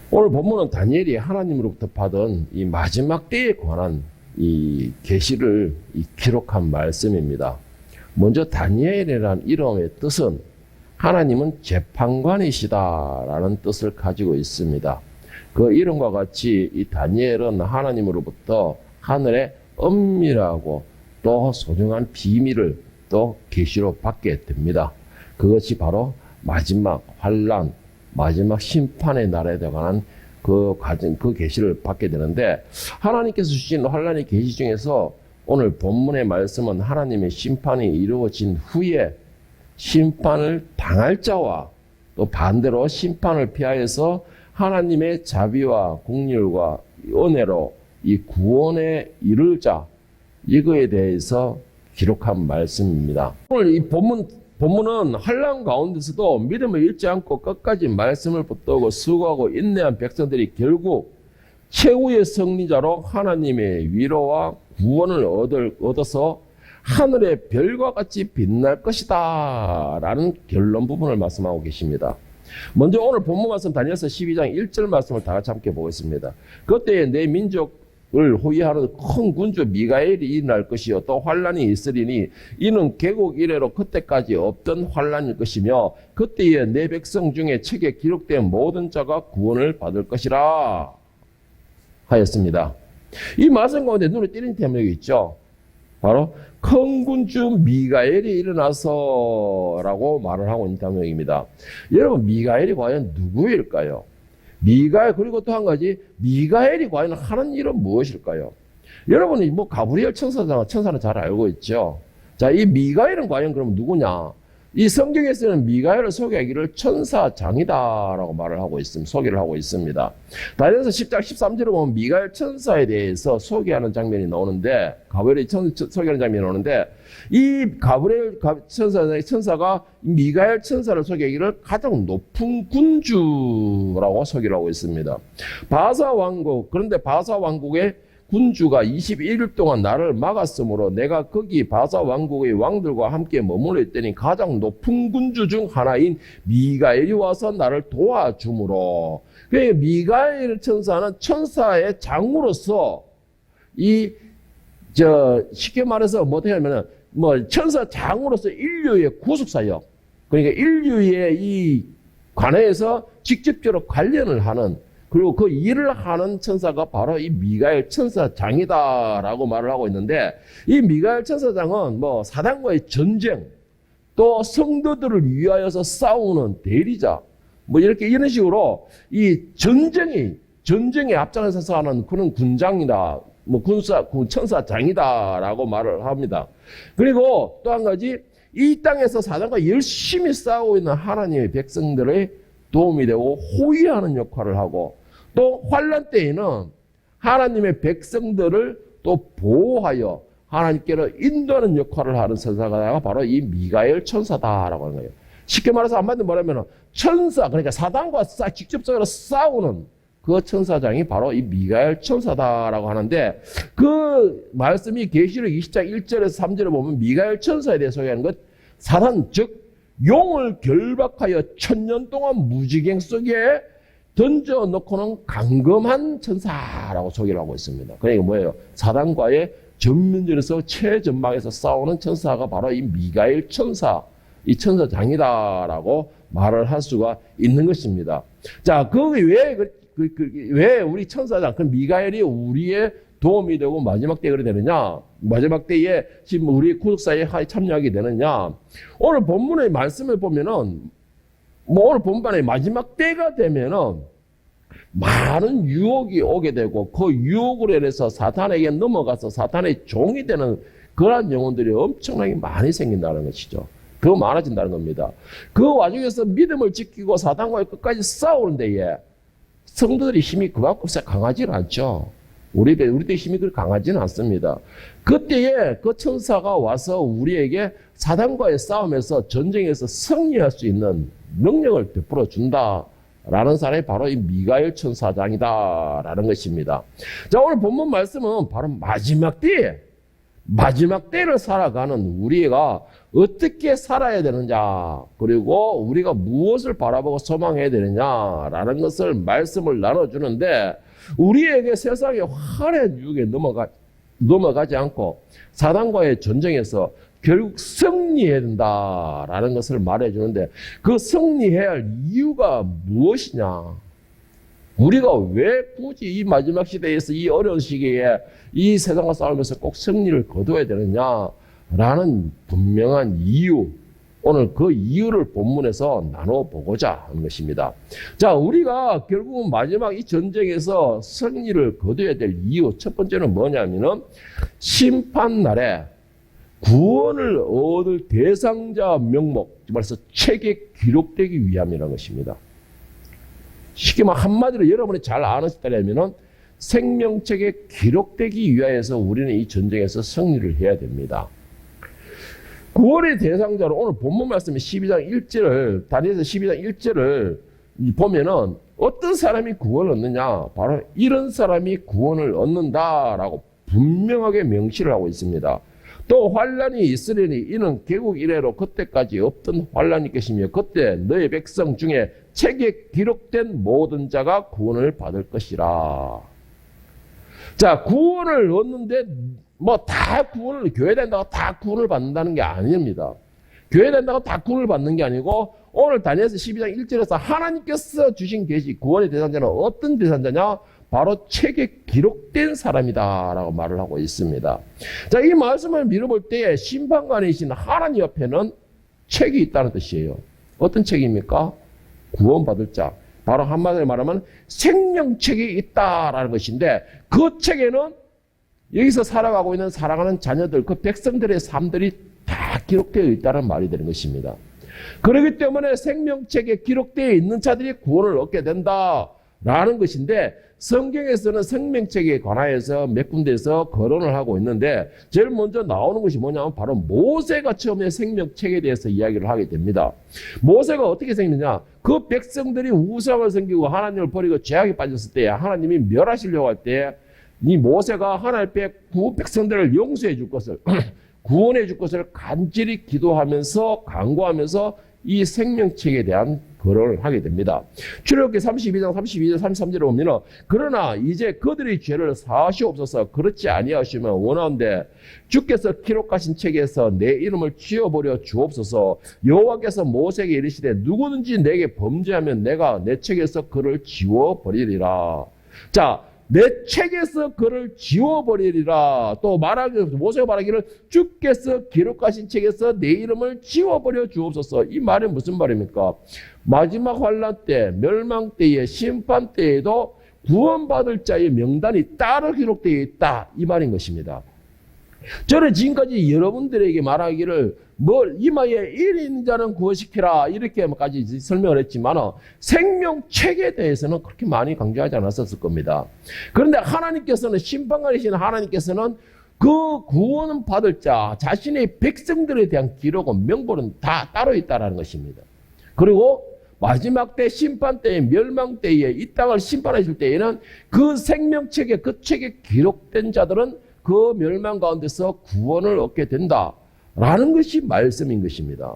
오늘 본문은 다니엘이 하나님으로부터 받은 이 마지막 때에 관한 이 계시를 기록한 말씀입니다. 먼저 다니엘이라는 이름의 뜻은 하나님은 재판관이시다라는 뜻을 가지고 있습니다. 그 이름과 같이 이 다니엘은 하나님으로부터 하늘의 엄밀하고 또 소중한 비밀을 또 계시로 받게 됩니다. 그것이 바로 마지막 환란, 마지막 심판의 날에 관한 그 계시를 받게 되는데, 하나님께서 주신 환란의 계시 중에서 오늘 본문의 말씀은 하나님의 심판이 이루어진 후에 심판을 당할 자와 또 반대로 심판을 피하여서 하나님의 자비와 긍휼과 은혜로 이 구원에 이를 자, 이거에 대해서 기록한 말씀입니다. 오늘 이 본문은 환난 가운데서도 믿음을 잃지 않고 끝까지 말씀을 붙들고 수고하고 인내한 백성들이 결국 최후의 승리자로 하나님의 위로와 구원을 얻어서 하늘의 별과 같이 빛날 것이다 라는 결론 부분을 말씀하고 계십니다. 먼저 오늘 본문 말씀 다니엘서 12장 1절 말씀을 다 같이 함께 보겠습니다. 그때 내 민족을 호위하는 큰 군주 미가엘이 일어날 것이요 또 환란이 있으리니 이는 개국 이래로 그때까지 없던 환란일 것이며 그때에 내 백성 중에 책에 기록된 모든 자가 구원을 받을 것이라 하였습니다. 이 말씀 가운데 눈에 띄는 대목이 있죠. 바로 큰 군주 미가엘이 일어나서라고 말을 하고 있는 대목입니다. 여러분, 미가엘이 과연 누구일까요? 미가엘, 그리고 또 한 가지, 미가엘이 과연 하는 일은 무엇일까요? 여러분이 뭐 가브리엘 천사는 잘 알고 있죠. 자, 이 미가엘은 과연 그럼 누구냐? 이 성경에서는 미가엘을 소개하기를 천사장이다라고 말을 하고 있습니다. 소개를 하고 있습니다. 다니엘서 10장 13절에 보면 미가엘 천사에 대해서 소개하는 장면이 나오는데, 가브리엘이 소개하는 장면이 나오는데, 이 가브리엘 천사가 미가엘 천사를 소개하기를 가장 높은 군주라고 소개를 하고 있습니다. 바사 왕국, 그런데 바사 왕국의 군주가 21일 동안 나를 막았으므로 내가 거기 바사 왕국의 왕들과 함께 머물러 있더니 가장 높은 군주 중 하나인 미가엘이 와서 나를 도와주므로, 그러니까 미가엘 천사는 천사의 장으로서 쉽게 말해서 어떻게 하면은 천사 장으로서 인류의 구속사역, 그러니까 인류의 이 관해에서 직접적으로 관련을 하는, 그리고 그 일을 하는 천사가 바로 이 미가엘 천사장이다라고 말을 하고 있는데, 이 미가엘 천사장은 사단과의 전쟁, 또 성도들을 위하여서 싸우는 대리자, 이런 식으로 이 전쟁에 앞장서서 하는 그런 군장이다, 천사장이다라고 말을 합니다. 그리고 또 한 가지, 이 땅에서 사단과 열심히 싸우고 있는 하나님의 백성들의 도움이 되고 호위하는 역할을 하고, 또 환란 때에는 하나님의 백성들을 또 보호하여 하나님께로 인도하는 역할을 하는 천사가 바로 이 미가엘 천사다라고 하는 거예요. 쉽게 말해서 한마디로 말하면 천사, 그러니까 사단과 직접적으로 싸우는 그 천사장이 바로 이 미가엘 천사다라고 하는데, 그 말씀이 계시록 20장 1절에서 3절에 보면 미가엘 천사에 대해 소개하는 것, 사단 즉 용을 결박하여 1000년 동안 무지갱 속에 던져놓고는 강금한 천사라고 소개를 하고 있습니다. 그러니까 뭐예요? 사단과의 전면전에서 최전방에서 싸우는 천사가 바로 이 미가엘 천사, 이 천사장이다라고 말을 할 수가 있는 것입니다. 자, 왜 우리 천사장, 그 미가엘이 우리의 도움이 되고 마지막 때에 그래 되느냐? 마지막 때에 지금 우리 구속사에 참여하게 되느냐? 오늘 본문의 말씀을 보면은, 오늘 본문의 마지막 때가 되면은 많은 유혹이 오게 되고, 그 유혹으로 인해서 사탄에게 넘어가서 사탄의 종이 되는 그러한 영혼들이 엄청나게 많이 생긴다는 것이죠. 더 많아진다는 겁니다. 그 와중에서 믿음을 지키고 사탄과의 끝까지 싸우는 데에 성도들의 힘이 그만큼 강하지는 않죠. 우리의 힘이 그렇게 강하지는 않습니다. 그때에 그 천사가 와서 우리에게 사단과의 싸움에서 전쟁에서 승리할 수 있는 능력을 베풀어 준다라는 사람이 바로 이 미가엘 천사장이다라는 것입니다. 자, 오늘 본문 말씀은 바로 마지막 때에 마지막 때를 살아가는 우리가 어떻게 살아야 되느냐, 그리고 우리가 무엇을 바라보고 소망해야 되느냐라는 것을 말씀을 나눠주는데, 우리에게 세상의 화려한 유혹에 넘어가지 않고 사단과의 전쟁에서 결국 승리해야 된다라는 것을 말해주는데, 그 승리해야 할 이유가 무엇이냐? 우리가 왜 굳이 이 마지막 시대에서 이 어려운 시기에 이 세상과 싸우면서 꼭 승리를 거둬야 되느냐라는 분명한 이유, 오늘 그 이유를 본문에서 나눠보고자 하는 것입니다. 자, 우리가 결국은 마지막 이 전쟁에서 승리를 거둬야 될 이유, 첫 번째는 뭐냐면은 심판날에 구원을 얻을 대상자 명목, 말해서 책에 기록되기 위함이라는 것입니다. 쉽게 말 한마디로 여러분이 잘 아시다면은 생명책에 기록되기 위하여서 우리는 이 전쟁에서 승리를 해야 됩니다. 구원의 대상자로 오늘 본문 말씀의 12장 1절을, 다니엘서 12장 1절을 보면은 어떤 사람이 구원을 얻느냐, 바로 이런 사람이 구원을 얻는다라고 분명하게 명시를 하고 있습니다. 또 환란이 있으려니 이는 개국 이래로 그때까지 없던 환란이 것이며 그때 너의 백성 중에 책에 기록된 모든 자가 구원을 받을 것이라. 자, 구원을 얻는데 뭐 다 구원을, 교회 된다고 다 구원을 받는다는 게 아닙니다. 교회 된다고 다 구원을 받는 게 아니고, 오늘 다니엘서 12장 1절에서 하나님께서 주신 계시, 구원의 대상자는 어떤 대상자냐? 바로 책에 기록된 사람이다라고 말을 하고 있습니다. 자, 이 말씀을 미뤄볼 때에 심판관이신 하나님 옆에는 책이 있다는 뜻이에요. 어떤 책입니까? 구원받을 자. 바로 한마디로 말하면 생명책이 있다라는 것인데, 그 책에는 여기서 살아가고 있는 사랑하는 자녀들, 그 백성들의 삶들이 다 기록되어 있다는 말이 되는 것입니다. 그렇기 때문에 생명책에 기록되어 있는 자들이 구원을 얻게 된다라는 것인데, 성경에서는 생명책에 관하여서 몇 군데에서 거론을 하고 있는데, 제일 먼저 나오는 것이 뭐냐면 바로 모세가 처음에 생명책에 대해서 이야기를 하게 됩니다. 모세가 어떻게 생겼냐? 그 백성들이 우상을 섬기고 하나님을 버리고 죄악에 빠졌을 때, 하나님이 멸하시려고 할 때 이 모세가 하나님 앞에 그 백성들을 용서해 줄 것을 구원해 줄 것을 간절히 기도하면서 간구하면서 이 생명책에 대한 거론을 하게 됩니다. 출애굽기 32장 32절 33절에 보면, 그러나 이제 그들의 죄를 사하시옵소서. 그렇지 아니하시면 원하는데 주께서 기록하신 책에서 내 이름을 지워버려 주옵소서. 여호와께서 모세에게 이르시되 누구든지 내게 범죄하면 내가 내 책에서 그를 지워버리리라. 자, 내 책에서 그를 지워버리리라. 또 모세가 말하기를 주께서 기록하신 책에서 내 이름을 지워버려 주옵소서. 이 말이 무슨 말입니까? 마지막 환란 때, 멸망 때에, 심판 때에도 구원받을 자의 명단이 따로 기록되어 있다, 이 말인 것입니다. 저는 지금까지 여러분들에게 말하기를 이마에 일이 있는 자는 구원시키라 이렇게까지 설명을 했지만, 생명책에 대해서는 그렇게 많이 강조하지 않았었을 겁니다. 그런데 하나님께서는, 심판관이신 하나님께서는 그 구원 받을 자, 자신의 백성들에 대한 기록은, 명분은 다 따로 있다는 것입니다. 그리고 마지막 때, 심판 때에, 멸망 때에, 이 땅을 심판하실 때에는 그 생명책에, 그 책에 기록된 자들은 그 멸망 가운데서 구원을 얻게 된다라는 것이 말씀인 것입니다.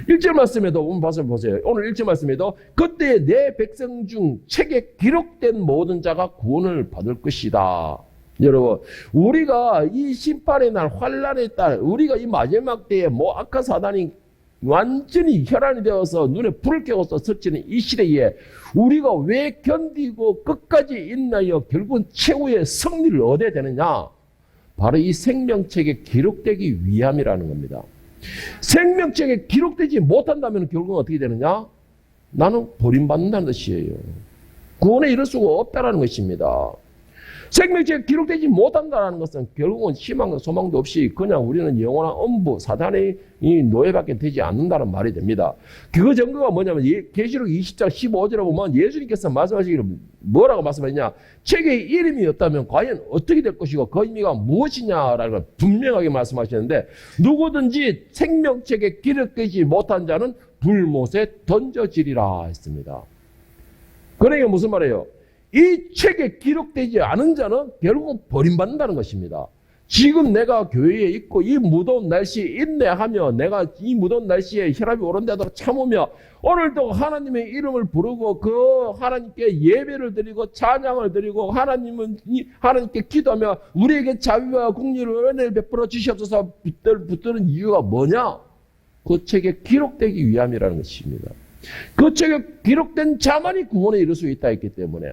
1절 말씀에도 보세요. 오늘 1절 말씀에도 그때 내 백성 중 책에 기록된 모든 자가 구원을 받을 것이다. 여러분, 우리가 이 심판의 날, 환란의 날, 우리가 이 마지막 때에 악한 사단이 완전히 혈안이 되어서 눈에 불을 켜고서 스치는 이 시대에 우리가 왜 견디고 끝까지 있나요? 결국은 최후의 승리를 얻어야 되느냐? 바로 이 생명책에 기록되기 위함이라는 겁니다. 생명책에 기록되지 못한다면 결국은 어떻게 되느냐? 나는 버림받는다는 뜻이에요. 구원에 이를 수가 없다는 것입니다. 생명책에 기록되지 못한다는 것은 결국은 희망과 소망도 없이 그냥 우리는 영원한 엄부, 사단의 이 노예밖에 되지 않는다는 말이 됩니다. 그 증거가 뭐냐면 계시록 20장 15절에 보면 예수님께서 말씀하시기를 뭐라고 말씀하시냐? 책에 이름이 없다면 과연 어떻게 될 것이고 그 의미가 무엇이냐라는 걸 분명하게 말씀하시는데, 누구든지 생명책에 기록되지 못한 자는 불못에 던져지리라 했습니다. 그러니까 무슨 말이에요? 이 책에 기록되지 않은 자는 결국은 버림받는다는 것입니다. 지금 내가 교회에 있고 이 무더운 날씨에 인내하며 내가 이 무더운 날씨에 혈압이 오른데도 참으며 오늘도 하나님의 이름을 부르고 그 하나님께 예배를 드리고 찬양을 드리고 하나님께 기도하며 우리에게 자비와 긍휼을 은혜를 베풀어 주시옵소서 붙드는 이유가 뭐냐? 그 책에 기록되기 위함이라는 것입니다. 그 책에 기록된 자만이 구원에 이를 수 있다 했기 때문에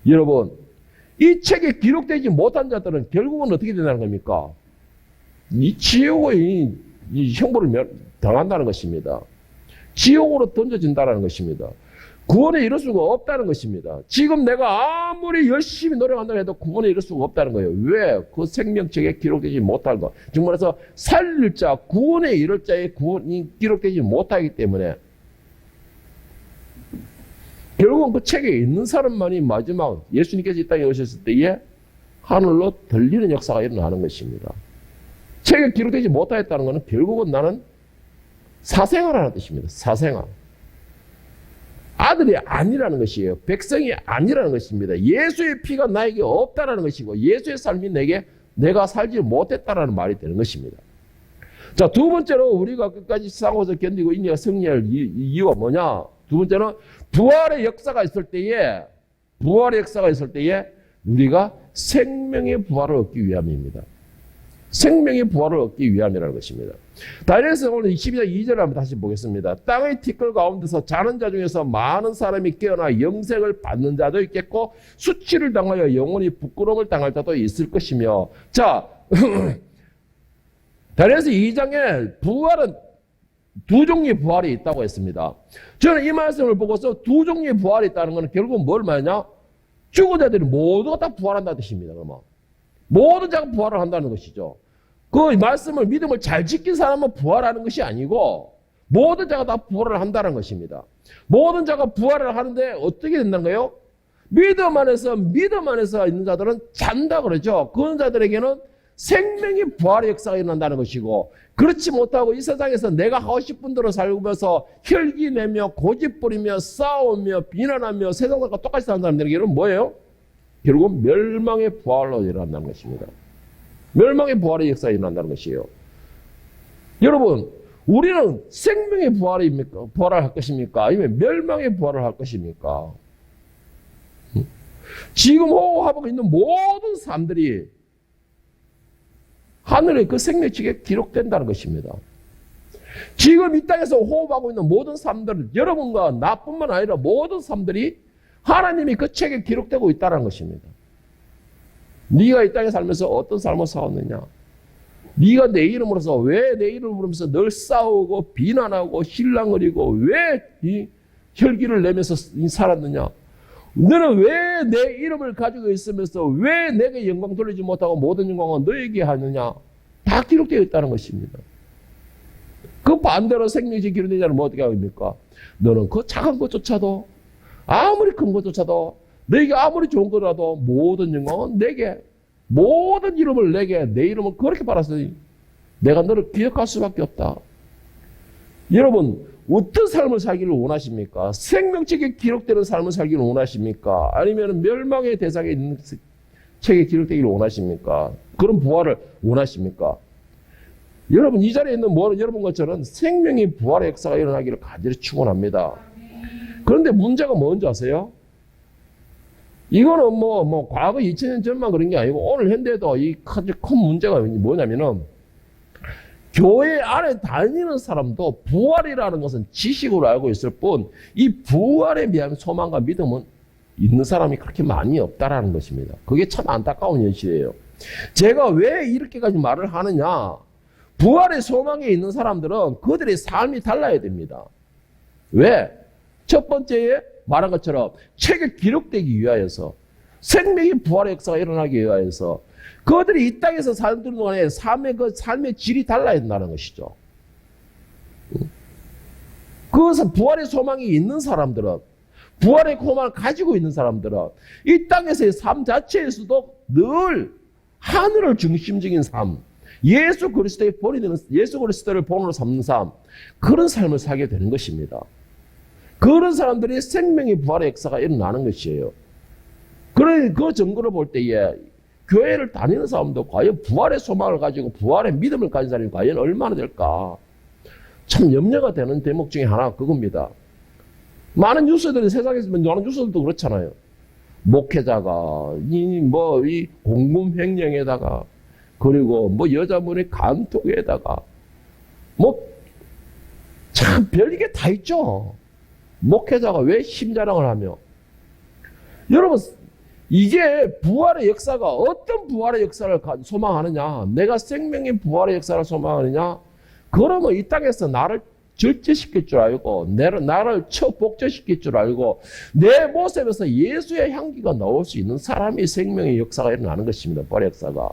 여러분 이 책에 기록되지 못한 자들은 결국은 어떻게 된다는 겁니까? 이 지옥의 이 형벌을 당한다는 것입니다. 지옥으로 던져진다는 것입니다. 구원에 이를 수가 없다는 것입니다. 지금 내가 아무리 열심히 노력한다고 해도 구원에 이를 수가 없다는 거예요. 왜? 그 생명책에 기록되지 못할 것. 즉 말해서 살릴 자, 구원에 이를 자의 구원이 기록되지 못하기 때문에 결국은 그 책에 있는 사람만이 마지막 예수님께서 이 땅에 오셨을 때에 하늘로 들리는 역사가 일어나는 것입니다. 책에 기록되지 못하였다는 것은 결국은 나는 사생아라는 뜻입니다. 사생아. 아들이 아니라는 것이에요. 백성이 아니라는 것입니다. 예수의 피가 나에게 없다라는 것이고 예수의 삶이 내가 살지 못했다라는 말이 되는 것입니다. 자, 두 번째로 우리가 끝까지 싸워서 견디고 인내가 승리할 이유가 뭐냐? 두 번째는 부활의 역사가 있을 때에 우리가 생명의 부활을 얻기 위함입니다. 생명의 부활을 얻기 위함이라는 것입니다. 다니엘서 오늘 22장 2절을 한번 다시 보겠습니다. 땅의 티끌 가운데서 자는 자 중에서 많은 사람이 깨어나 영생을 받는 자도 있겠고 수치를 당하여 영원히 부끄러움을 당할 자도 있을 것이며 자 다니엘서 2장에 부활은 두 종류의 부활이 있다고 했습니다. 저는 이 말씀을 보고서 두 종류의 부활이 있다는 것은 결국 뭘 말하냐? 죽은 자들이 모두가 다 부활한다는 뜻입니다. 그러면 모든 자가 부활을 한다는 것이죠. 그 말씀을 믿음을 잘 지킨 사람은 부활하는 것이 아니고 모든 자가 다 부활을 한다는 것입니다. 모든 자가 부활을 하는데 어떻게 된다는 거예요? 믿음 안에서 있는 자들은 잔다 그러죠. 그런 자들에게는 생명의 부활의 역사가 일어난다는 것이고 그렇지 못하고 이 세상에서 내가 하고 싶은 대로 살면서 혈기 내며 고집 부리며 싸우며 비난하며 세상 사람과 똑같이 사는 사람들에게는 뭐예요? 결국 멸망의 부활로 일어난다는 것입니다. 멸망의 부활의 역사가 일어난다는 것이에요. 여러분 우리는 생명의 부활을 할 것입니까? 아니면 멸망의 부활을 할 것입니까? 지금 호흡하고 있는 모든 사람들이 하늘의 그 생명책에 기록된다는 것입니다. 지금 이 땅에서 호흡하고 있는 모든 사람들, 여러분과 나뿐만 아니라 모든 사람들이 하나님이 그 책에 기록되고 있다는 것입니다. 네가 이 땅에 살면서 어떤 삶을 살았느냐? 네가 내 이름으로서 왜 내 이름을 부르면서 늘 싸우고 비난하고 신랑거리고 왜 이 혈기를 내면서 살았느냐? 너는 왜 내 이름을 가지고 있으면서 왜 내게 영광 돌리지 못하고 모든 영광은 너에게 하느냐? 다 기록되어 있다는 것입니다. 그 반대로 생명이 기록되지 않으면 어떻게 합니까? 너는 그 작은 것조차도 아무리 큰 것조차도 너에게 아무리 좋은 거라도 모든 영광은 내게 모든 이름을 내게 내 이름을 그렇게 받았으니 내가 너를 기억할 수밖에 없다. 여러분 어떤 삶을 살기를 원하십니까? 생명책에 기록되는 삶을 살기를 원하십니까? 아니면 멸망의 대상에 있는 책에 기록되기를 원하십니까? 그런 부활을 원하십니까? 여러분 이 자리에 있는 여러분과 저는 생명의 부활의 역사가 일어나기를 간절히 축원합니다. 그런데 문제가 뭔지 아세요? 이거는 과거 2000년 전만 그런 게 아니고 오늘 현대에도 이 큰 문제가 뭐냐면은 교회 안에 다니는 사람도 부활이라는 것은 지식으로 알고 있을 뿐 이 부활에 대한 소망과 믿음은 있는 사람이 그렇게 많이 없다라는 것입니다. 그게 참 안타까운 현실이에요. 제가 왜 이렇게까지 말을 하느냐? 부활의 소망에 있는 사람들은 그들의 삶이 달라야 됩니다. 왜? 첫 번째에 말한 것처럼 책에 기록되기 위하여서 생명의 부활의 역사가 일어나기 위하여서 그들이 이 땅에서 사는 동안에 삶의 질이 달라야 된다는 것이죠. 그것은 부활의 소망이 있는 사람들은 부활의 소망을 가지고 있는 사람들은 이 땅에서의 삶 자체에서도 늘 하늘을 중심적인 삶, 예수 그리스도를 본으로 삼는 삶, 그런 삶을 살게 되는 것입니다. 그런 사람들이 생명의 부활의 역사가 일어나는 것이에요. 그 증거를 볼 때에 교회를 다니는 사람도 과연 부활의 소망을 가지고 부활의 믿음을 가진 사람이 과연 얼마나 될까? 참 염려가 되는 대목 중에 하나가 그겁니다. 많은 뉴스들이 세상에서 많은 뉴스들도 그렇잖아요. 목회자가 이 공금 횡령에다가 그리고 여자분의 간통에다가 참 별게 다 있죠. 목회자가 왜 힘자랑을 하며 여러분 이게 부활의 역사가 어떤 부활의 역사를 소망하느냐? 내가 생명의 부활의 역사를 소망하느냐? 그러면 이 땅에서 나를 절제시킬 줄 알고 나를 복제시킬 줄 알고 내 모습에서 예수의 향기가 나올 수 있는 사람이 생명의 역사가 일어나는 것입니다. 부활의 역사가.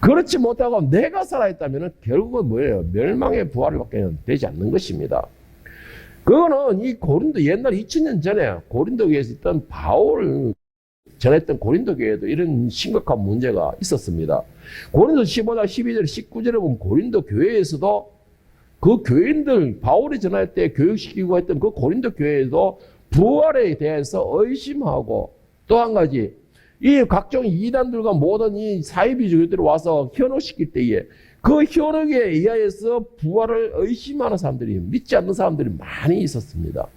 그렇지 못하고 내가 살아있다면 결국은 뭐예요? 멸망의 부활밖에 되지 않는 것입니다. 그거는 이 고린도 옛날 2000년 전에 고린도 교회에서 있던 바울 전했던 고린도 교회에도 이런 심각한 문제가 있었습니다. 고린도 15장 12절 19절에 보면 고린도 교회에서도 그 교인들 바울이 전할 때 교육시키고 했던 그 고린도 교회에도 부활에 대해서 의심하고 또 한 가지 이 각종 이단들과 모든 이 사이비주의들이 와서 현혹시킬 때에 그 현혹에 의하여서 부활을 의심하는 사람들이 믿지 않는 사람들이 많이 있었습니다.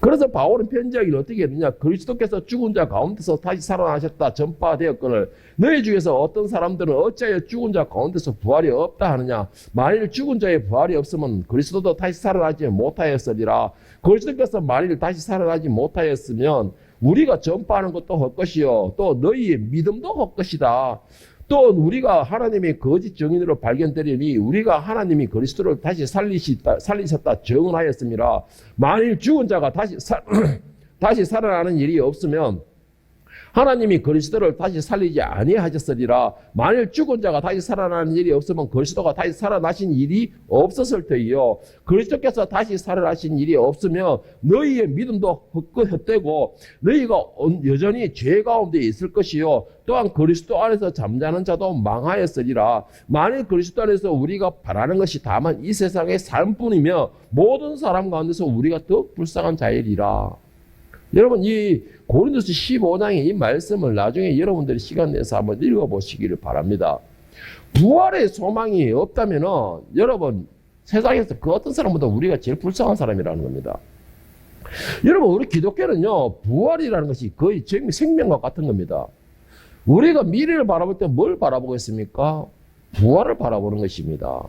그래서 바울은 편지하기를 어떻게 했느냐? 그리스도께서 죽은 자 가운데서 다시 살아나셨다 전파되었거늘 너희 중에서 어떤 사람들은 어찌하여 죽은 자 가운데서 부활이 없다 하느냐? 만일 죽은 자의 부활이 없으면 그리스도도 다시 살아나지 못하였으리라. 그리스도께서 만일 다시 살아나지 못하였으면 우리가 전파하는 것도 헛것이요 또 너희의 믿음도 헛것이다. 또 우리가 하나님의 거짓 증인으로 발견되리니 우리가 하나님이 그리스도를 다시 살리셨다 증언하였습니다. 만일 죽은 자가 다시 살아나는 일이 없으면 하나님이 그리스도를 다시 살리지 아니하셨으리라. 만일 죽은 자가 다시 살아나는 일이 없으면 그리스도가 다시 살아나신 일이 없었을 터이요. 그리스도께서 다시 살아나신 일이 없으면 너희의 믿음도 헛되고 너희가 여전히 죄 가운데 있을 것이요. 또한 그리스도 안에서 잠자는 자도 망하였으리라. 만일 그리스도 안에서 우리가 바라는 것이 다만 이 세상의 삶뿐이며 모든 사람 가운데서 우리가 더 불쌍한 자이리라. 여러분 이 고린도서 15장의 이 말씀을 나중에 여러분들이 시간 내서 한번 읽어보시기를 바랍니다. 부활의 소망이 없다면 여러분 세상에서 그 어떤 사람보다 우리가 제일 불쌍한 사람이라는 겁니다. 여러분 우리 기독교는요 부활이라는 것이 거의 생명과 같은 겁니다. 우리가 미래를 바라볼 때 뭘 바라보겠습니까? 부활을 바라보는 것입니다.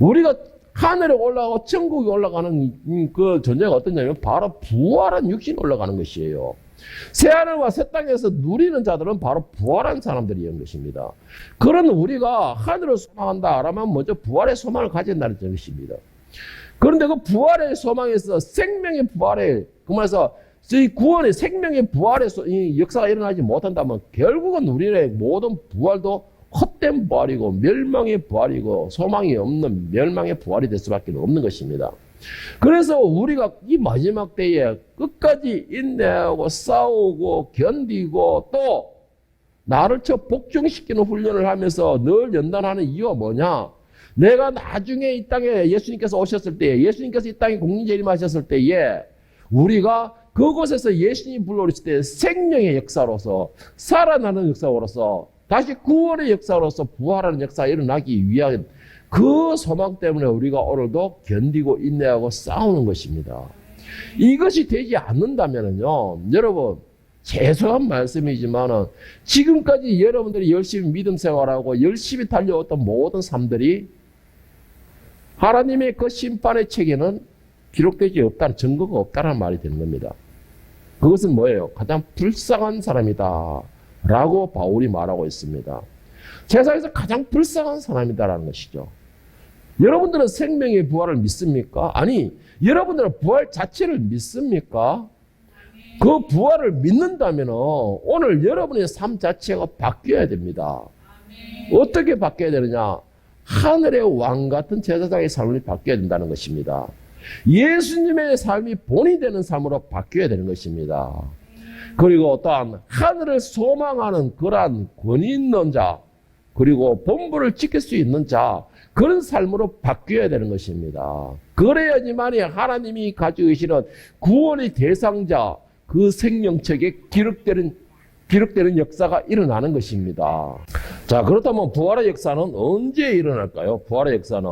우리가 하늘에 올라가고 천국에 올라가는 그 존재가 어떠냐면 바로 부활한 육신에 올라가는 것이에요. 새하늘과 새 땅에서 누리는 자들은 바로 부활한 사람들이라는 것입니다. 그런 우리가 하늘을 소망한다 라면 먼저 부활의 소망을 가진다는 것입니다. 그런데 그 부활의 소망에서 생명의 부활에 그말해서 이 구원의 생명의 부활의 역사가 일어나지 못한다면 결국은 우리의 모든 부활도 헛된 부활이고 멸망의 부활이고 소망이 없는 멸망의 부활이 될 수밖에 없는 것입니다. 그래서 우리가 이 마지막 때에 끝까지 인내하고 싸우고 견디고 또 나를 복종시키는 훈련을 하면서 늘 연단하는 이유가 뭐냐? 내가 나중에 이 땅에 예수님께서 오셨을 때에 예수님께서 이 땅에 공중재림하셨을 때에 우리가 그곳에서 예수님 불러오실 때 생명의 역사로서 살아나는 역사로서 다시 구원의 역사로서 부활하는 역사가 일어나기 위한 그 소망 때문에 우리가 오늘도 견디고 인내하고 싸우는 것입니다. 이것이 되지 않는다면요, 여러분, 죄송한 말씀이지만은 지금까지 여러분들이 열심히 믿음 생활하고 열심히 달려왔던 모든 삶들이 하나님의 그 심판의 책에는 기록되지 없다는 증거가 없다는 말이 되는 겁니다. 그것은 뭐예요? 가장 불쌍한 사람이다 라고 바울이 말하고 있습니다. 세상에서 가장 불쌍한 사람이다라는 것이죠. 여러분들은 생명의 부활을 믿습니까? 아니, 여러분들은 부활 자체를 믿습니까? 그 부활을 믿는다면 오늘 여러분의 삶 자체가 바뀌어야 됩니다. 어떻게 바뀌어야 되느냐? 하늘의 왕 같은 제사장의 삶이 바뀌어야 된다는 것입니다. 예수님의 삶이 본이 되는 삶으로 바뀌어야 되는 것입니다. 그리고 또한 하늘을 소망하는 그러한 권위 있는 자, 그리고 본부를 지킬 수 있는 자, 그런 삶으로 바뀌어야 되는 것입니다. 그래야지만이 하나님이 가지고 계시는 구원의 대상자, 그 생명책에 기록되는 역사가 일어나는 것입니다. 자, 그렇다면 부활의 역사는 언제 일어날까요? 부활의 역사는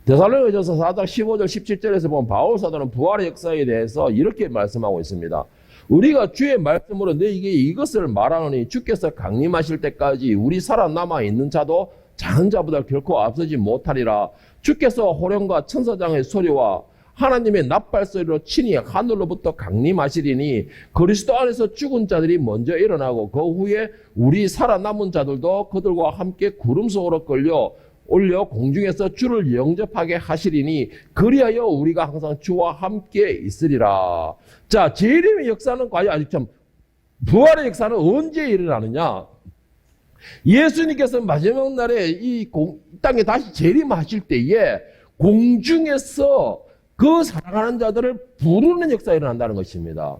데살로니가전서 4장 15절 17절에서 보면 바울 사도는 부활의 역사에 대해서 이렇게 말씀하고 있습니다. 우리가 주의 말씀으로 너희에게 이것을 말하노니 주께서 강림하실 때까지 우리 살아남아 있는 자도 자는 자보다 결코 앞서지 못하리라. 주께서 호령과 천사장의 소리와 하나님의 나팔 소리로 친히 하늘로부터 강림하시리니 그리스도 안에서 죽은 자들이 먼저 일어나고 그 후에 우리 살아남은 자들도 그들과 함께 구름 속으로 끌려 올려 공중에서 주를 영접하게 하시리니 그리하여 우리가 항상 주와 함께 있으리라. 자, 재림의 역사는 과연 아직 참 부활의 역사는 언제 일어나느냐? 예수님께서 마지막 날에 이 땅에 다시 재림하실 때에 공중에서 그 사랑하는 자들을 부르는 역사가 일어난다는 것입니다.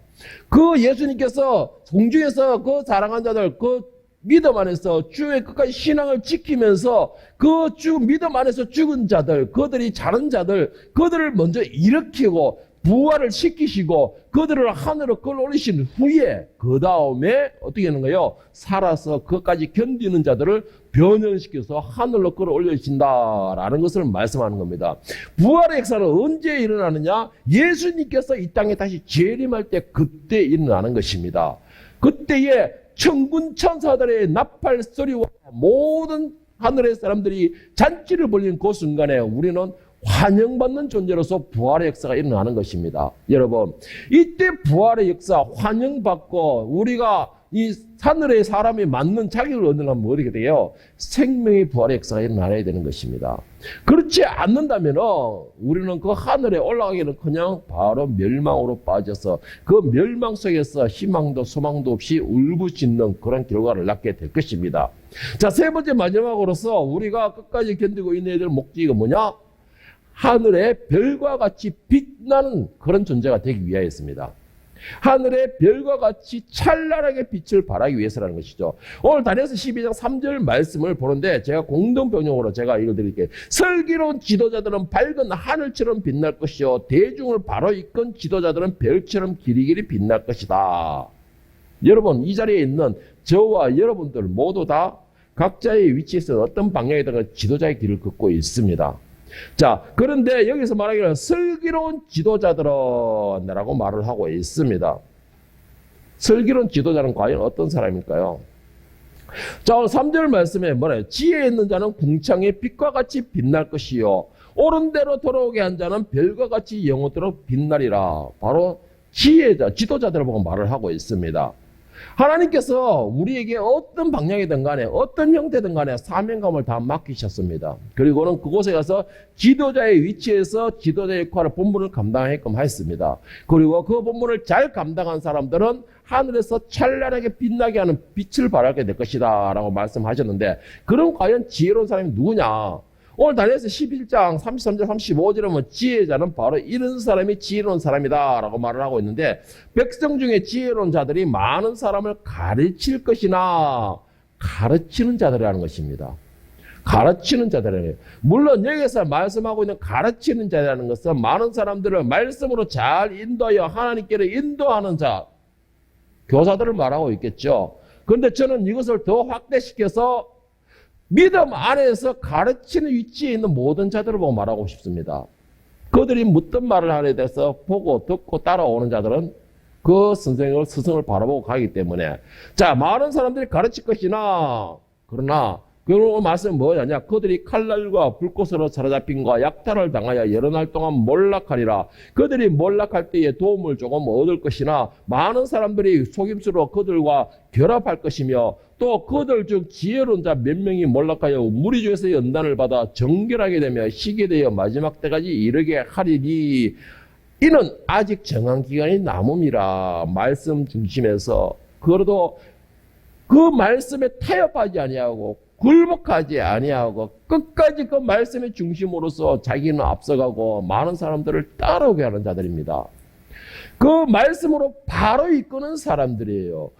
그 예수님께서 공중에서 그 사랑하는 자들, 그 믿음 안에서 주의 끝까지 신앙을 지키면서 그 믿음 안에서 죽은 자들, 그들이 자는 자들, 그들을 먼저 일으키고 부활을 시키시고 그들을 하늘로 끌어올리신 후에 그 다음에 어떻게 하는가요? 살아서 그것까지 견디는 자들을 변형시켜서 하늘로 끌어올리신다라는 것을 말씀하는 겁니다. 부활의 역사는 언제 일어나느냐? 예수님께서 이 땅에 다시 재림할 때 그때 일어나는 것입니다. 그때에 천군 천사들의 나팔 소리와 모든 하늘의 사람들이 잔치를 벌이는 그 순간에 우리는 환영받는 존재로서 부활의 역사가 일어나는 것입니다. 여러분, 이때 부활의 역사 환영받고 우리가 이 하늘의 사람이 맞는 자격을 얻으려면 어떻게 돼요? 생명의 부활의 역사가 일어나야 되는 것입니다. 그렇지 않는다면 우리는 그 하늘에 올라가기는 그냥 바로 멸망으로 빠져서 그 멸망 속에서 희망도 소망도 없이 울부짖는 그런 결과를 낳게 될 것입니다. 자, 세 번째 마지막으로서 우리가 끝까지 견디고 있는 애들 목적이 뭐냐? 하늘의 별과 같이 빛나는 그런 존재가 되기 위하였습니다. 하늘의 별과 같이 찬란하게 빛을 발하기 위해서라는 것이죠. 오늘 다니엘서 12장 3절 말씀을 보는데 제가 공동번역으로 제가 읽어드릴게요. 슬기로운 지도자들은 밝은 하늘처럼 빛날 것이요 대중을 바로 이끈 지도자들은 별처럼 길이길이 빛날 것이다. 여러분, 이 자리에 있는 저와 여러분들 모두 다 각자의 위치에서 어떤 방향이든 지도자의 길을 걷고 있습니다. 자, 그런데 여기서 말하기를 슬기로운 지도자들은 라고 말을 하고 있습니다. 슬기로운 지도자는 과연 어떤 사람일까요? 자, 오늘 3절 말씀에 뭐래요? 지혜 있는 자는 궁창의 빛과 같이 빛날 것이요 옳은 대로 돌아오게 한 자는 별과 같이 영원토록 빛나리라. 바로 지혜자, 지도자들을 보고 말을 하고 있습니다. 하나님께서 우리에게 어떤 방향이든 간에 어떤 형태든 간에 사명감을 다 맡기셨습니다. 그리고는 그곳에 가서 지도자의 위치에서 지도자의 역할을 본분을 감당하게끔 하였습니다. 그리고 그 본분을 잘 감당한 사람들은 하늘에서 찬란하게 빛나게 하는 빛을 발하게 될 것이다 라고 말씀하셨는데, 그럼 과연 지혜로운 사람이 누구냐? 오늘 다니엘서 11장 33절 35절에 보면 지혜자는 바로 이런 사람이 지혜로운 사람이다 라고 말을 하고 있는데, 백성 중에 지혜로운 자들이 많은 사람을 가르칠 것이나 가르치는 자들이라는 것입니다. 가르치는 자들이에요. 물론 여기서 말씀하고 있는 가르치는 자라는 것은 많은 사람들을 말씀으로 잘 인도하여 하나님께로 인도하는 자, 교사들을 말하고 있겠죠. 그런데 저는 이것을 더 확대시켜서 믿음 안에서 가르치는 위치에 있는 모든 자들을 보고 말하고 싶습니다. 그들이 묻던 말을 하는 데서 보고 듣고 따라오는 자들은 그 스승을 바라보고 가기 때문에, 자, 많은 사람들이 가르칠 것이나, 그러나 그 말씀은 뭐냐냐? 그들이 칼날과 불꽃으로 사로잡힌과 약탈을 당하여 여러 날 동안 몰락하리라. 그들이 몰락할 때에 도움을 조금 얻을 것이나 많은 사람들이 속임수로 그들과 결합할 것이며, 또 그들 중 지혜로운 자 몇 명이 몰락하여 무리 중에서 연단을 받아 정결하게 되며 희게 되어 마지막 때까지 이르게 하리니 이는 아직 정한 기간이 남음이라. 말씀 중심에서 그래도 그 말씀에 타협하지 아니하고 굴복하지 아니하고 끝까지 그 말씀의 중심으로서 자기는 앞서가고 많은 사람들을 따라오게 하는 자들입니다. 그 말씀으로 바로 이끄는 사람들이에요.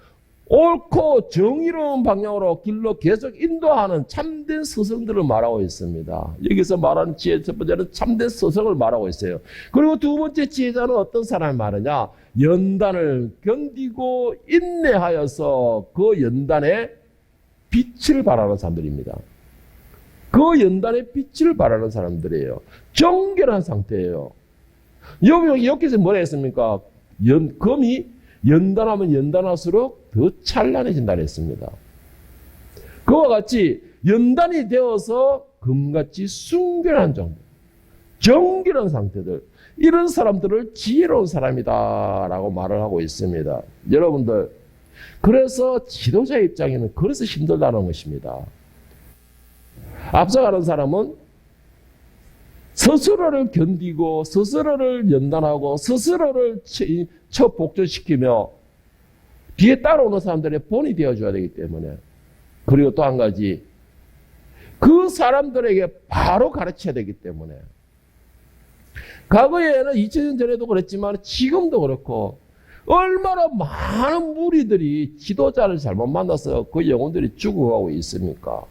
옳고 정의로운 방향으로 길로 계속 인도하는 참된 스승들을 말하고 있습니다. 여기서 말하는 지혜 첫 번째는 참된 스승을 말하고 있어요. 그리고 두 번째 지혜자는 어떤 사람이 말하냐? 연단을 견디고 인내하여서 그 연단의 빛을 발하는 사람들입니다. 그 연단의 빛을 발하는 사람들이에요. 정결한 상태예요. 여기서 뭐라 했습니까? 금이 연단하면 연단할수록 더 찬란해진다 했습니다. 그와 같이 연단이 되어서 금같이 순결한 정도, 정결한 상태들, 이런 사람들을 지혜로운 사람이다라고 말을 하고 있습니다. 여러분들, 그래서 지도자 입장에는 그래서 힘들다는 것입니다. 앞서가는 사람은 스스로를 견디고 스스로를 연단하고 스스로를 복전시키며 뒤에 따라오는 사람들의 본이 되어줘야 되기 때문에, 그리고 또 한 가지, 그 사람들에게 바로 가르쳐야 되기 때문에, 과거에는 2000년 전에도 그랬지만 지금도 그렇고 얼마나 많은 무리들이 지도자를 잘못 만나서 그 영혼들이 죽어가고 있습니까?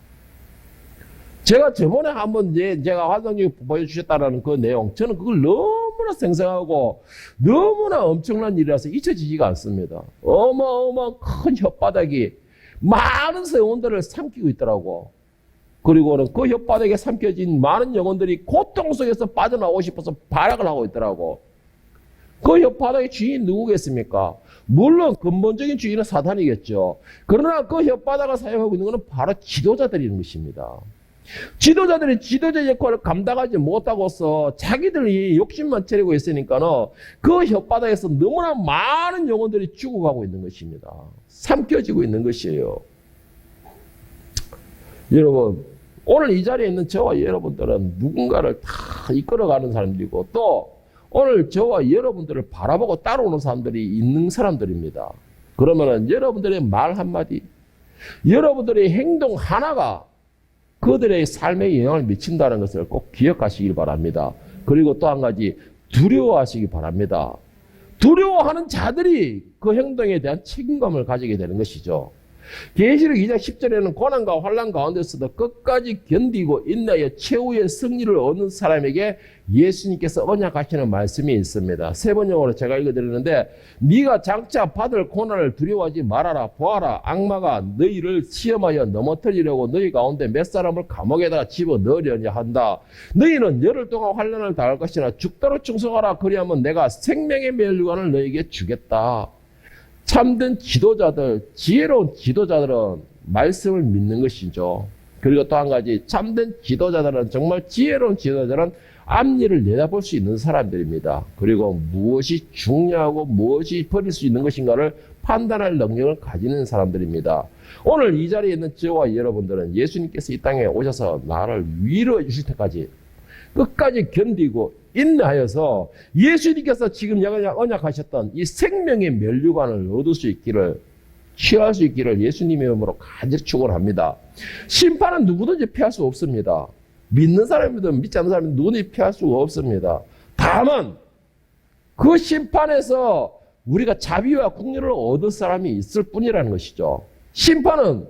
제가 저번에 한번 제가 환상적으로 보여주셨다는 그 내용, 저는 그걸 너무나 생생하고 너무나 엄청난 일이라서 잊혀지지가 않습니다. 어마어마한 큰 혓바닥이 많은 영혼들을 삼키고 있더라고. 그리고는 그 혓바닥에 삼켜진 많은 영혼들이 고통 속에서 빠져나오고 싶어서 발악을 하고 있더라고. 그 혓바닥의 주인이 누구겠습니까? 물론 근본적인 주인은 사탄이겠죠. 그러나 그 혓바닥을 사용하고 있는 것은 바로 지도자들인 것입니다. 지도자들이 지도자 역할을 감당하지 못하고서 자기들이 욕심만 차리고 있으니까는 그 혓바닥에서 너무나 많은 영혼들이 죽어가고 있는 것입니다. 삼켜지고 있는 것이에요. 여러분, 오늘 이 자리에 있는 저와 여러분들은 누군가를 다 이끌어가는 사람들이고, 또 오늘 저와 여러분들을 바라보고 따라오는 사람들이 있는 사람들입니다. 그러면은 여러분들의 말 한마디, 여러분들의 행동 하나가 그들의 삶에 영향을 미친다는 것을 꼭 기억하시길 바랍니다. 그리고 또 한 가지, 두려워하시기 바랍니다. 두려워하는 자들이 그 행동에 대한 책임감을 가지게 되는 것이죠. 계시록 2장 10절에는 고난과 환난 가운데서도 끝까지 견디고 인내하여 최후의 승리를 얻는 사람에게 예수님께서 언약하시는 말씀이 있습니다. 세 번역으로 제가 읽어드리는데, 네가 장차 받을 고난을 두려워하지 말아라. 보아라, 악마가 너희를 시험하여 넘어뜨리려고 너희 가운데 몇 사람을 감옥에다가 집어넣으려냐 한다. 너희는 열흘 동안 환난을 당할 것이나 죽도록 충성하라. 그리하면 내가 생명의 멸류관을 너희에게 주겠다. 참된 지도자들, 지혜로운 지도자들은 말씀을 믿는 것이죠. 그리고 또 한 가지, 참된 지도자들은, 정말 지혜로운 지도자들은 앞일을 내다볼 수 있는 사람들입니다. 그리고 무엇이 중요하고 무엇이 버릴 수 있는 것인가를 판단할 능력을 가지는 사람들입니다. 오늘 이 자리에 있는 저와 여러분들은 예수님께서 이 땅에 오셔서 나를 위로해 주실 때까지 끝까지 견디고 인내하여서 예수님께서 지금 언약하셨던 이 생명의 멸류관을 얻을 수 있기를, 취할 수 있기를 예수님의 이름으로 간절히 축원합니다. 심판은 누구든지 피할 수 없습니다. 믿는 사람이든 믿지 않는 사람이든 누구든지 피할 수가 없습니다. 다만 그 심판에서 우리가 자비와 공의를 얻을 사람이 있을 뿐이라는 것이죠. 심판은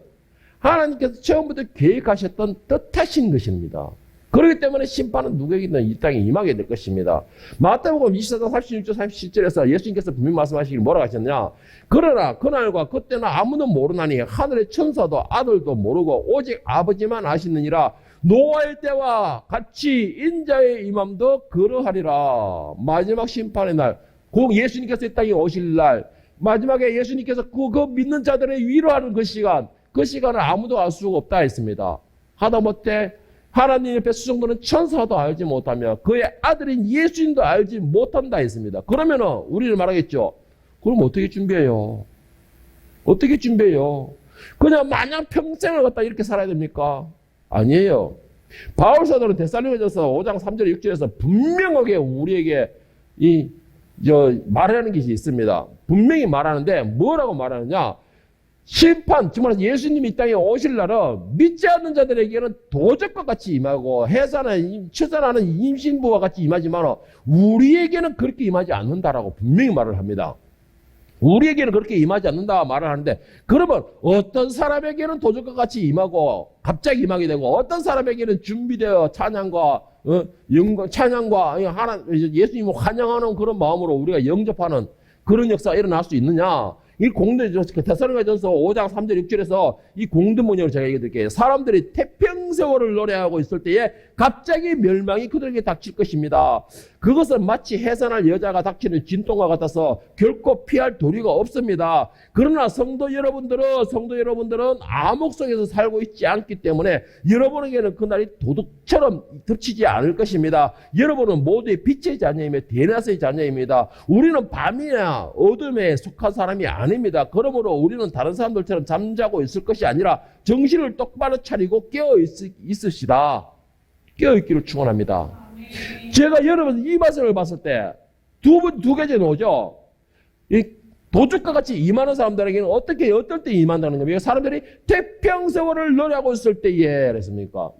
하나님께서 처음부터 계획하셨던 뜻하신 것입니다. 그렇기 때문에 심판은 누구에게든 이 땅에 임하게 될 것입니다. 마태복음 24장 36절 37절에서 예수님께서 분명히 말씀하시길 뭐라고 하셨냐? 그러나 그날과 그때는 아무도 모르나니 하늘의 천사도 아들도 모르고 오직 아버지만 아시느니라. 노아의 때와 같이 인자의 임함도 그러하리라. 마지막 심판의 날, 곧 예수님께서 이 땅에 오실 날, 마지막에 예수님께서 그 믿는 자들의 위로하는 그 시간을 아무도 알 수가 없다 했습니다. 하다못해 하나님 옆에 수종도는 천사도 알지 못하며 그의 아들인 예수님도 알지 못한다 했습니다. 그러면은 우리는 말하겠죠. 그럼 어떻게 준비해요? 어떻게 준비해요? 그냥 마냥 평생을 갖다 이렇게 살아야 됩니까? 아니에요. 바울 사도는 데살로니가전서 5장 3절 6절에서 분명하게 우리에게 말하는 것이 있습니다. 분명히 말하는데 뭐라고 말하느냐? 심판, 정말 예수님이 이 땅에 오실 날은 믿지 않는 자들에게는 도적과 같이 임하고 처산하는 임신부와 같이 임하지만 우리에게는 그렇게 임하지 않는다라고 분명히 말을 합니다. 우리에게는 그렇게 임하지 않는다 말을 하는데, 그러면 어떤 사람에게는 도적과 같이 임하고 갑자기 임하게 되고, 어떤 사람에게는 준비되어 찬양과 영광, 찬양과 예수님을 환영하는 그런 마음으로 우리가 영접하는 그런 역사가 일어날 수 있느냐? 이 공동, 데살로니가전서 5장 3절 6절에서 이 공동문역을 제가 얘기해 드릴게요. 사람들이 태평세월을 노래하고 있을 때에 갑자기 멸망이 그들에게 닥칠 것입니다. 그것은 마치 해산할 여자가 닥치는 진통과 같아서 결코 피할 도리가 없습니다. 그러나 성도 여러분들은 암흑 속에서 살고 있지 않기 때문에 여러분에게는 그날이 도둑처럼 덮치지 않을 것입니다. 여러분은 모두의 빛의 자녀이며 대낮의 자녀입니다. 우리는 밤이나 어둠에 속한 사람이 아닙니다. 그러므로 우리는 다른 사람들처럼 잠자고 있을 것이 아니라 정신을 똑바로 차리고 깨어 있으시라. 깨어 있기를 축원합니다. 제가 여러분 이 말씀을 봤을 때 두 가지 나오죠. 이 도둑과 같이 임하는 사람들에게는 어떨 때 임한다는 겁니까? 사람들이 태평세월을 노래하고 있을 때에 그랬습니까?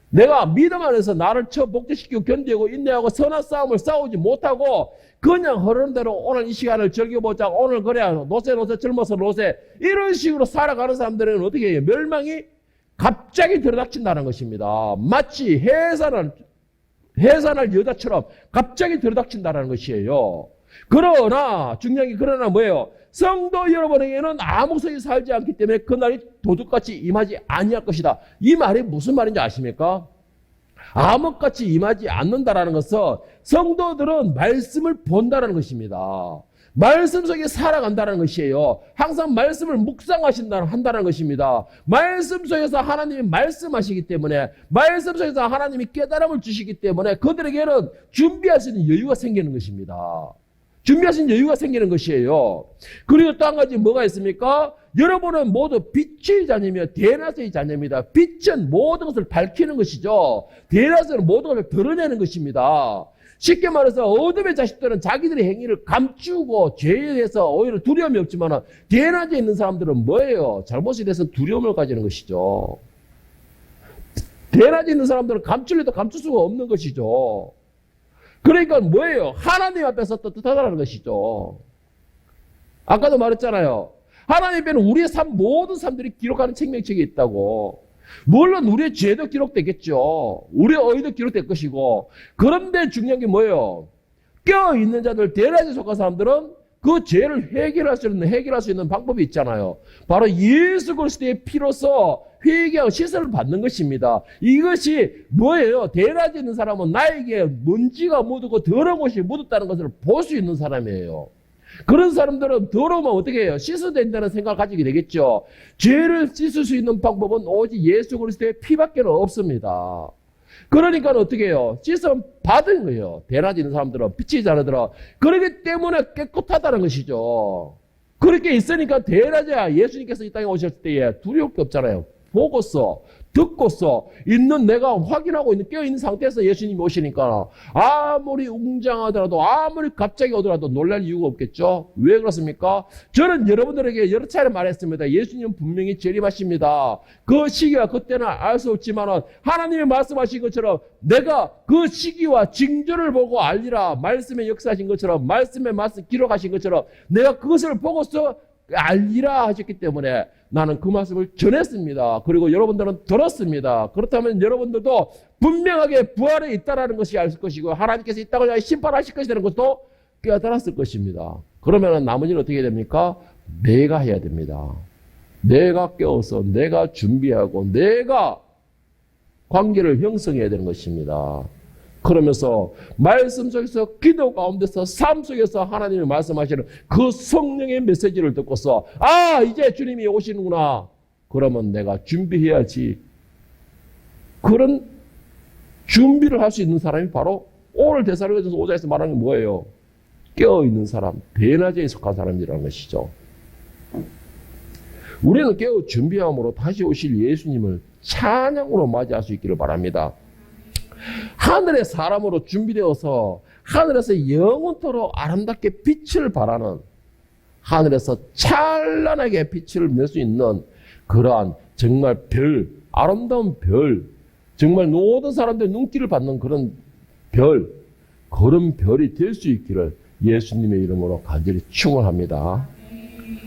내가 믿음 안에서 나를 복제시키고 견디고 인내하고 선한 싸움을 싸우지 못하고 그냥 흐르는 대로 오늘 이 시간을 즐겨보자. 오늘 그래야 노세 젊어서 노세 이런 식으로 살아가는 사람들은 어떻게 해요? 멸망이 갑자기 들이닥친다는 것입니다. 마치 해산할 여자처럼 갑자기 들이닥친다는 것이에요. 그러나 중요한 게 뭐예요? 성도 여러분에게는 암흑 속에 살지 않기 때문에 그날이 도둑같이 임하지 아니할 것이다. 이 말이 무슨 말인지 아십니까? 암흑같이 임하지 않는다라는 것은 성도들은 말씀을 본다는 것입니다. 말씀 속에 살아간다는 것이에요. 항상 말씀을 한다는 것입니다. 말씀 속에서 하나님이 말씀하시기 때문에, 말씀 속에서 하나님이 깨달음을 주시기 때문에 그들에게는 준비할 수 있는 여유가 생기는 것입니다. 준비할 수 있는 여유가 생기는 것이에요. 그리고 또 한 가지 뭐가 있습니까? 여러분은 모두 빛의 자녀이며 대낮의 자녀입니다. 빛은 모든 것을 밝히는 것이죠. 대낮은 모든 것을 드러내는 것입니다. 쉽게 말해서 어둠의 자식들은 자기들의 행위를 감추고 죄에 대해서 오히려 두려움이 없지만 대낮에 있는 사람들은 뭐예요? 잘못에 대해서 두려움을 가지는 것이죠. 대낮에 있는 사람들은 감추려도 감출 수가 없는 것이죠. 그러니까 뭐예요? 하나님 앞에서 떳떳하다는 것이죠. 아까도 말했잖아요. 하나님 앞에는 우리의 모든 삶들이 기록하는 책명책이 있다고. 물론 우리의 죄도 기록되겠죠. 우리의 의도 기록될 것이고. 그런데 중요한 게 뭐예요? 깨어있는 자들, 대낮에 속한 사람들은 그 죄를 해결할 수 있는 방법이 있잖아요. 바로 예수 그리스도의 피로서 회개하고 시설을 받는 것입니다. 이것이 뭐예요? 대낮에 있는 사람은 나에게 먼지가 묻고 더러운 것이 묻었다는 것을 볼 수 있는 사람이에요. 그런 사람들은 더러우면 어떻게 해요? 씻어야 된다는 생각을 가지게 되겠죠. 죄를 씻을 수 있는 방법은 오직 예수 그리스도의 피밖에 없습니다. 그러니까 어떻게 해요? 씻음 받은 거예요. 대낮에 있는 사람들은, 빛이 자녀들은. 그렇기 때문에 깨끗하다는 것이죠. 그렇게 있으니까 대낮에 예수님께서 이 땅에 오셨을 때에 두려울 게 없잖아요. 보고서, 듣고서 있는 내가 확인하고 있는 깨어있는 상태에서 예수님이 오시니까 아무리 웅장하더라도 아무리 갑자기 오더라도 놀랄 이유가 없겠죠. 왜 그렇습니까? 저는 여러분들에게 여러 차례 말했습니다. 예수님은 분명히 재림하십니다. 그 시기와 그때는 알 수 없지만 하나님이 말씀하신 것처럼 내가 그 시기와 징조를 보고 알리라. 말씀에 역사하신 것처럼 말씀에 기록하신 것처럼 내가 그것을 보고서 알리라 하셨기 때문에 나는 그 말씀을 전했습니다. 그리고 여러분들은 들었습니다. 그렇다면 여러분들도 분명하게 부활에 있다는 것이 알 것이고 하나님께서 이 땅을 심판하실 것이라는 것도 깨달았을 것입니다. 그러면 나머지는 어떻게 됩니까? 내가 해야 됩니다. 내가 깨워서 내가 준비하고 내가 관계를 형성해야 되는 것입니다. 그러면서 말씀 속에서 기도 가운데서 삶 속에서 하나님이 말씀하시는 그 성령의 메시지를 듣고서 이제 주님이 오시는구나. 그러면 내가 준비해야지. 그런 준비를 할 수 있는 사람이 바로 오늘 데살로니가전서 5장에서 말하는 게 뭐예요? 깨어있는 사람, 대낮에 속한 사람이라는 것이죠. 우리는 깨어 준비함으로 다시 오실 예수님을 찬양으로 맞이할 수 있기를 바랍니다. 하늘의 사람으로 준비되어서 하늘에서 영원토록 아름답게 빛을 발하는, 하늘에서 찬란하게 빛을 낼 수 있는 그러한 정말 아름다운 별, 정말 모든 사람들의 눈길을 받는 그런 별이 될 수 있기를 예수님의 이름으로 간절히 축원합니다.